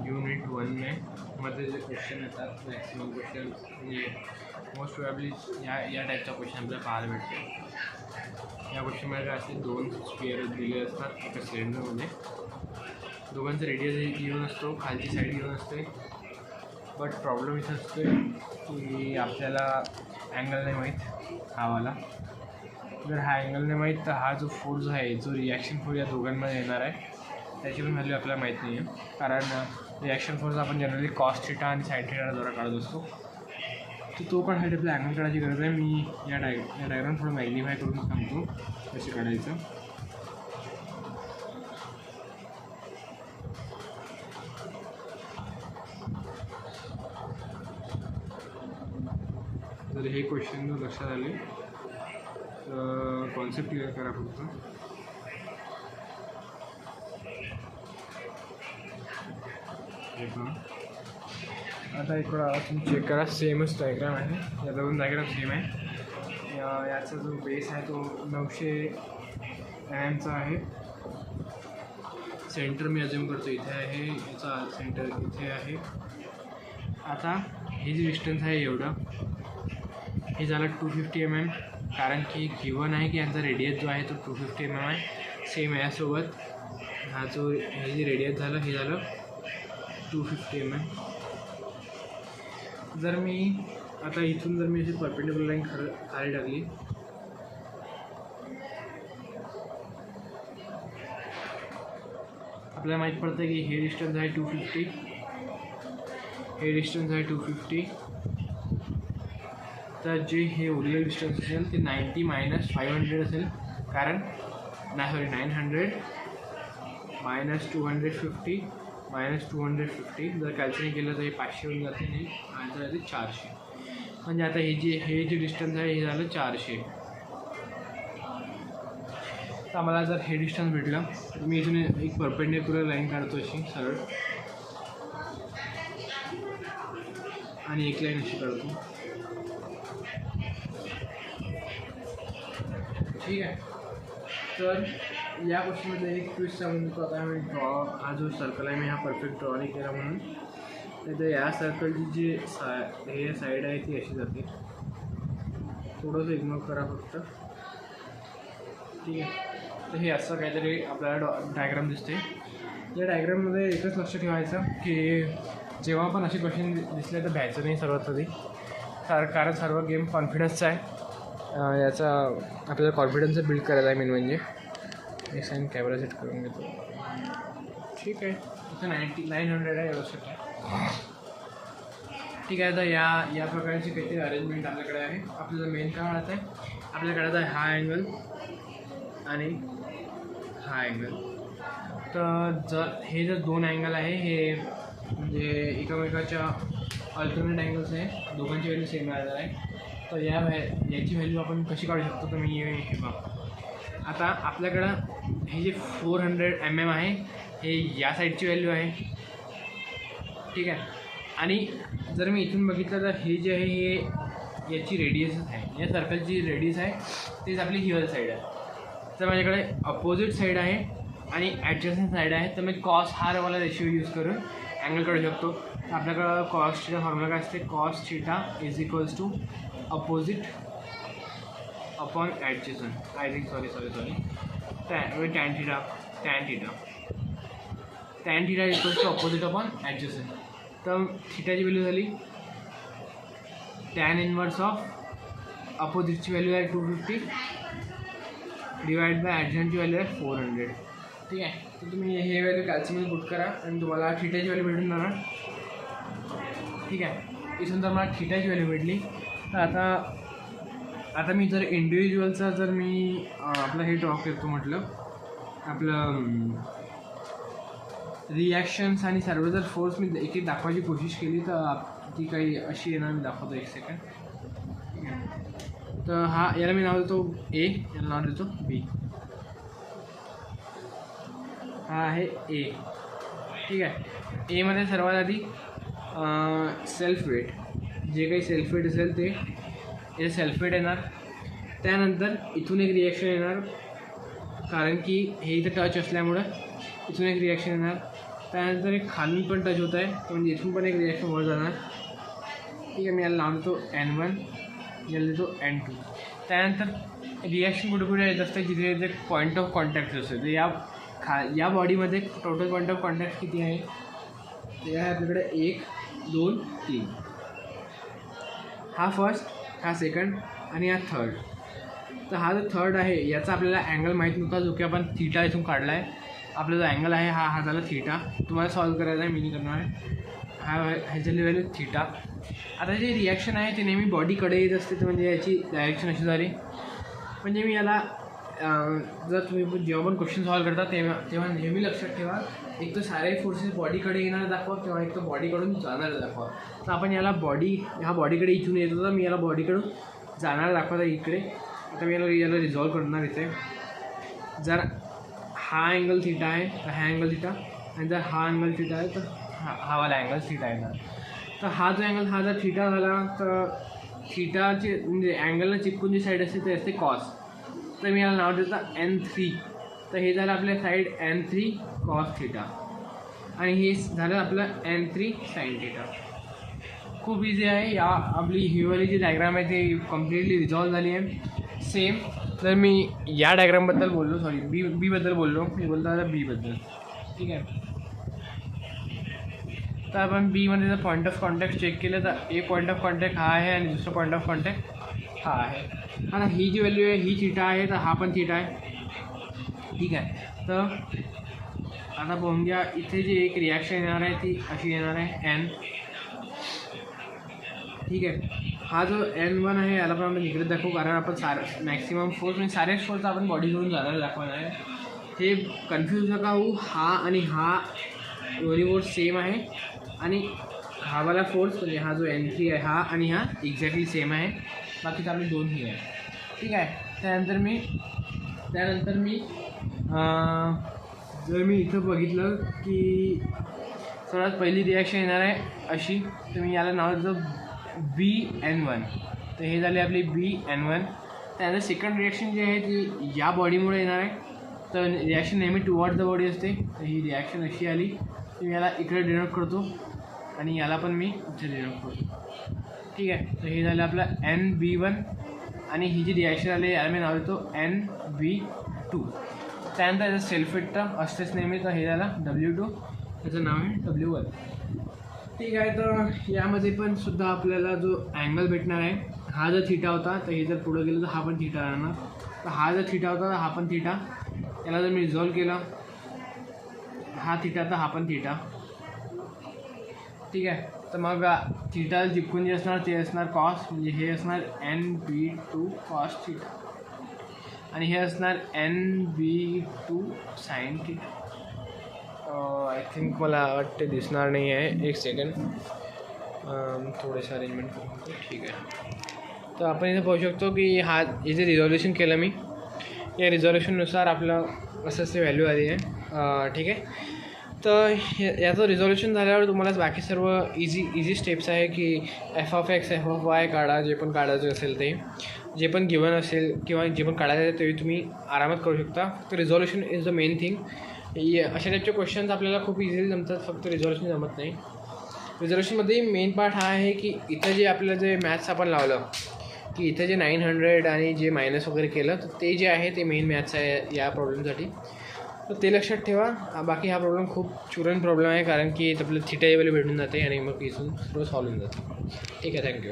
Unit 1 मध्ये जे question येतात मॅक्सिमम क्वेश्चन म्हणजे मोस्ट प्रोबॅबली या टाईपचा क्वेश्चन आपल्याला पाहायला भेटते. या क्वेश्चनमध्ये काय असते, 2 स्पिअर दिले असतात एका सिलेंडरमध्ये. दोघांचा रेडियस इव्हन असतो, खालची साईड इव्हन असते. बट प्रॉब्लेम इथं असतो की आपल्याला अँगल नाही माहीत हावाला. जर हा अँगल नाही माहीत तर हा जो फोर्स आहे, जो रिॲक्शन फोर्स या दोघांमध्ये येणार आहे त्याची पण व्हॅल्यू आपल्याला माहीत नाही आहे. कारण रिॲक्शन फोर्स आपण जनरली कॉस थिटा आणि साइन थिटाद्वारे काढत असतो. तर तो पण साठी आपल्या अँगल काढायची गरज आहे. मी या डायग्राम थोडं मॅग्निफाय करून सांगतो कसे काढायचं. जर हे क्वेश्चन लक्षात आले तर कॉन्सेप्ट क्लिअर करा फक्त. आता इकडं तुम्ही चेक करा, सेमच डायग्राम आहे. या दोन डायग्राम सेम आहे. याचा जो बेस आहे तो 900 mm आहे. सेंटर मी अज्युम करतो इथे आहे, याचा सेंटर इथे आहे. आता हे जे डिस्टन्स आहे एवढं, हे झालं 250 mm. कारण की गिवन आहे की यांचा रेडियस जो आहे तो 250 mm आहे. सेम यासोबत हा जो हे जे रेडियस झालं हे झालं 250 mm. जर मी आता इथून जर मी अशी परपेंडिक्युलर लाईन खाली टाकली, आपल्याला माहीत पडतं की हे डिस्टन्स आहे 250, हे डिस्टन्स आहे 250. तर जे हे उरलेलं डिस्टन्स असेल ते 90 - 500 असेल. कारण 900 - 250 - 250 जर कॅल्क्युलेट केलं तर हे 500 होऊन जाते आणि आन्सर आहे 400. म्हणजे आता हे जे डिस्टन्स आहे हे झालं 400. तर आम्हाला जर हे डिस्टन्स भेटलं तर मी इथून एक परपेंडिक्युलर लाईन काढतो अशी सरळ, आणि एक लाईन अशी काढतो. ठीक आहे. तर या क्वेश्चनमध्ये एक ट्विस्ट सांगून देतो. आता मी हा जो सर्कल आहे मी हा परफेक्ट ड्रॉ नाही केला म्हणून. तर या सर्कलची जी हे साईड आहे ती अशी जाते. थोडंसं इग्नोर करा फक्त. ठीक आहे. तर हे असं काहीतरी आपल्याला डायग्राम दिसते. या डायग्राममध्ये एकच लक्ष ठेवायचं की जेव्हा पण असे क्वेश्चन दिसले तर भ्यायचं नाही सर्वात आधी. कारण सर्व गेम कॉन्फिडन्सचा आहे. याचा आपल्याला कॉन्फिडन्स बिल्ड करायला आहे मेन म्हणजे. एक साईन कॅमेरा सेट करून घेतो. ठीक आहे. इथं 900 आहे, व्यवस्थित आहे. ठीक आहे. तर या प्रकारची काहीतरी अरेंजमेंट आपल्याकडे आहे. आपल्याला मेन काय म्हणत आहे, आपल्याकडे आहे हा अँगल आणि हा अँगल. तर हे जर 2 अँगल आहे हे म्हणजे एकमेकाच्या अल्टरनेट अँगल्स आहे, दोघांची व्हॅल्यू सेम राहणार आहे. तर याची व्हॅल्यू आपण कशी काढू शकतो तर मी हे बघा. आता आपल्याकडं हे जे 400 mm आहे हे या साईडची व्हॅल्यू आहे. ठीक आहे. आणि जर मी इथून बघितलं तर हे जे आहे हे याची रेडियसच आहे. या सर्कलची रेडियस आहे तेच आपली हिअर साईड आहे. तर माझ्याकडे अपोजिट साईड आहे आणि ॲडजस्टंट साईड आहे. तर मी कॉस हा वाला रेशिओ यूज करून अँगल काढू शकतो. तर आपल्याकडं कॉस थिटा फॉर्म्युला काय असते, cos theta = opposite upon adjacent. I think sorry tan theta = opposite upon adjacent. तर थिटाची व्हॅल्यू झाली टॅन इनवर्स ऑफ अपोजिटची व्हॅल्यू आहे 250 डिवाइड बाय ॲडजस्टंटची व्हॅल्यू आहे 400. ठीक आहे. तर तुम्ही हे व्हॅल्यू कॅल्क्युलेटमध्ये पुट करा आणि तुम्हाला थिटाची व्हॅल्यू भेटून जाणार. ठीक आहे. इथून जर मला थिटाची व्हॅल्यू भेटली तर आता मी जर इंडिव्हिज्युअलचा जर मी आपलं हे ड्रॉ करतो म्हटलं, आपलं रिॲक्शन्स आणि सर्व जर फोर्स मी एक दाखवायची कोशिश केली तर ती काही अशी येणार. मी दाखवतो एक सेकंड. ठीक आहे. तर याला मी नाव देतो ए, याला नाव देतो बी. हा आहे ए. ठीक आहे. एमध्ये सर्वात आधी सेल्फ वेट, जे काही सेल्फ वेट असेल ते सेल्फ वेट येणार. त्यानंतर इथून एक रिॲक्शन येणार, कारण की हे इथं टच असल्यामुळं इथून एक रिॲक्शन येणार. त्यानंतर एक खालून पण टच होत आहे, म्हणजे इथून पण एक रिॲक्शन वर जाणार. ठीक आहे, मी याला नाव देतो N1, याला देतो N2. त्यानंतर रिॲक्शन कुठे कुठे येत असते, जिथे जे पॉईंट ऑफ कॉन्टॅक्ट असते. तर या बॉडीमध्ये टोटल पॉईंट ऑफ कॉन्टॅक्ट किती आहे, ते आहे आपल्याकडे 1 2 3. हा फर्स्ट, हा सेकंड आणि हा थर्ड. तर हा जो थर्ड आहे याचा आपल्याला अँगल माहीत नव्हता, जो की आपण थीटा इथून काढला आहे. आपला जो अँगल आहे हा झाला थीटा. तुम्हाला सॉल्व करायचा आहे, मी नाही करणार आहे. ह्याच्याली व्हॅल्यू थीटा. आता जे रिॲक्शन आहे ते नेहमी बॉडीकडे येत असते, तर म्हणजे याची डायरेक्शन अशी झाली. म्हणजे मी याला जर तुम्ही जेव्हा पण क्वेश्चन सॉल्व करता तेव्हा नेहमी लक्षात ठेवा, एक तर सारे फोर्सेस बॉडीकडे येणारा दाखवा किंवा एक तर बॉडीकडून जाणारा दाखवा. तर आपण याला ह्या बॉडीकडे इथून येत होता, मी याला बॉडीकडून जाणारा दाखवता इकडे. आता मी याला रिझॉल्व करणार इथे. जर हा अँगल थीटा आहे तर हा अँगल थीटा, आणि जर हा अँगल थीटा आहे तर हा वाला अँगल थीटा येणार. तर हा जो अँगल हा जर थीटा झाला तर थीटाचे म्हणजे अँगलला चिपकून जी साईड असते ते असते कॉस. तर मी याला नाव देतं N3. तर हे झालं आपल्या साईड N3 कॉस थीटा, आणि हे झालं आपलं N3 साईन थीटा. खूप इझी आहे. या आपली ही वाली जी डायग्राम आहे ती कम्प्लिटली रिझॉल्व झाली आहे. सेम जर मी या डायग्रामबद्दल बोललो, सॉरी बी बद्दल बोललो, मी बोलतो आता बीबद्दल. ठीक आहे, तर आपण बीमध्ये जर पॉईंट ऑफ कॉन्टॅक्ट चेक केलं तर एक पॉईंट ऑफ कॉन्टॅक्ट हा आहे आणि दुसरा पॉईंट ऑफ कॉन्टॅक्ट हा आहे. आता ही जी व्हॅल्यू आहे ही थीटा आहे, तर हा पण थीटा आहे. ठीक आहे, तर आता बघून घ्या, इथे जी एक रिॲक्शन येणार आहे ती अशी येणार आहे N. ठीक आहे, हा जो N1 आहे याला पण आपण इकडे दाखवू, कारण आपण मॅक्सिमम फोर्स म्हणजे सारेच फोर्स आपण बॉडीकडून जाणार दाखवणार आहे. हे कन्फ्यूज नका होऊ, हा आणि हा दोन्ही फोर्स सेम आहे, आणि हा वाला फोर्स म्हणजे हा जो N3 आहे हा आणि हा एक्झॅक्टली सेम आहे. बाकीचं आपले दोनही आहे. ठीक आहे, त्यानंतर मी जर मी इथं बघितलं की सर्वात पहिली रिॲक्शन येणार आहे अशी, तर मी याला नाव देतो BN1. तर हे झाले आपली BN1. त्यानंतर सेकंड रिॲक्शन जी आहे ती या बॉडीमुळे येणार आहे. तर रिॲक्शन नेहमी टुवर्ड द बॉडी असते, तर ही रिॲक्शन अशी आली, तर मी याला इकडे डिनोट करतो आणि याला पण मी इथे डिनोट करतो. ठीक आहे, तर हे झालं आपलं NB1, आणि ही जी रिॲक्शन आली याला मी नाव देतो NB2. त्यानंतर याचं सेल्फ वेट तर असतेच नेहमी, तर हे झालं W2, त्याचं नाव आहे W1. ठीक आहे, तर यामध्ये पण सुद्धा आपल्याला जो अँगल भेटणार आहे, हा जर थीटा होता तर हे जर पुढं गेलं तर हा पण थीटा राहणार. तर हा जर थीटा होता तर हा पण थीटा. याला जर मी रिझॉल्व केलं, हा थीटा तर हा पण थीटा. ठीक आहे, तर मग थीटा चिपकून जे असणार ते असणार कॉस, म्हणजे हे असणार NB2 कॉस थीटा, आणि हे असणार NB2 sine theta. I think मला वाटते दिसणार नाही आहे, एक सेकंड थोडेसे अरेंजमेंट करू. ठीक आहे, तर आपण इथे पाहू शकतो की इथे रिझॉल्युशन केलं मी, या रिझॉल्युशननुसार आपलं असंच ते व्हॅल्यू आली आहे. ठीक आहे, तर याचं रिझॉल्युशन झाल्यावर तुम्हाला बाकी सर्व इझी स्टेप्स आहे की f(x) f(y) काढा, जे पण काढायचं असेल ते, जे पण गिवन असेल किंवा जे पण काढायचं आहे ते तुम्ही आरामात करू शकता. फक्त resolution is the main thing. अशा टाईपचे क्वेश्चन्स आपल्याला खूप इझिली जमतात, फक्त रिझॉल्युशन जमत नाही. रिझॉल्युशनमध्ये मेन पार्ट हा आहे की इथं जे आपलं जे मॅथ्स आपण लावलं की इथं जे 900 आणि जे मायनस वगैरे केलं, तर ते जे आहे ते मेन मॅथ्स आहे या प्रॉब्लेमसाठी. तर ते लक्षात ठेवा. बाकी हा प्रॉब्लेम खूप चुरण प्रॉब्लेम आहे, कारण की आपलं थीटा व्हॅल्यू भेटून जाते आणि मग इथून सर्व सॉल्व होऊन जाते. ठीक आहे, थँक्यू.